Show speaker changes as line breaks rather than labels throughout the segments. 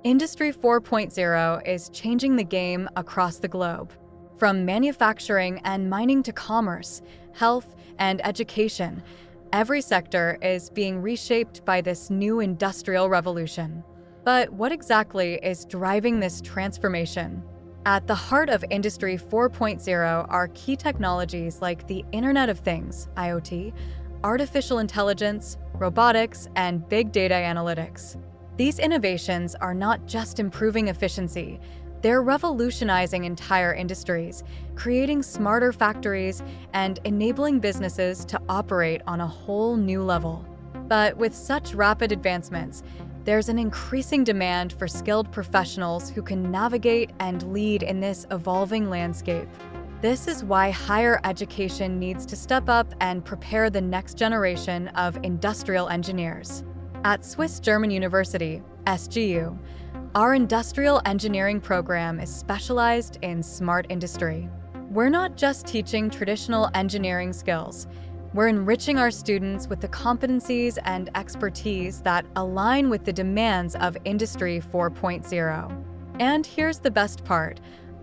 Industry 4.0 is changing the game across the globe. From manufacturing and mining to commerce, health, and education, every sector is being reshaped by this new industrial revolution. But what exactly is driving this transformation? At the heart of Industry 4.0 are key technologies like the Internet of Things, IoT, artificial intelligence, robotics, and big data analytics. These innovations are not just improving efficiency, they're revolutionizing entire industries, creating smarter factories, and enabling businesses to operate on a whole new level. But with such rapid advancements, there's an increasing demand for skilled professionals who can navigate and lead in this evolving landscape. This is why higher education needs to step up and prepare the next generation of industrial engineers. At Swiss German University, SGU, our industrial engineering program is specialized in smart industry. We're not just teaching traditional engineering skills, we're enriching our students with the competencies and expertise that align with the demands of Industry 4.0. And here's the best part,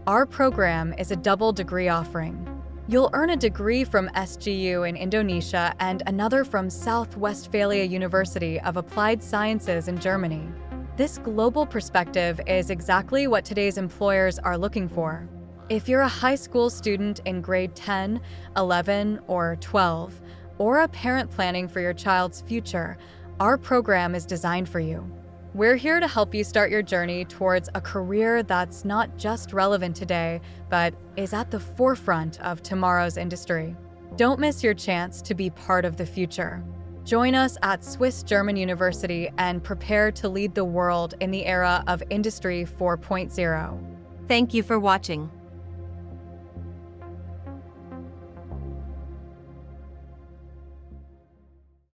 our program is a double degree offering. You'll earn a degree from SGU in Indonesia and another from South Westphalia University of Applied Sciences in Germany. This global perspective is exactly what today's employers are looking for. If you're a high school student in grade 10, 11, or 12, or a parent planning for your child's future, our program is designed for you. We're here to help you start your journey towards a career that's not just relevant today, but is at the forefront of tomorrow's industry. Don't miss your chance to be part of the future. Join us at Swiss German University and prepare to lead the world in the era of Industry 4.0.
Thank you for watching.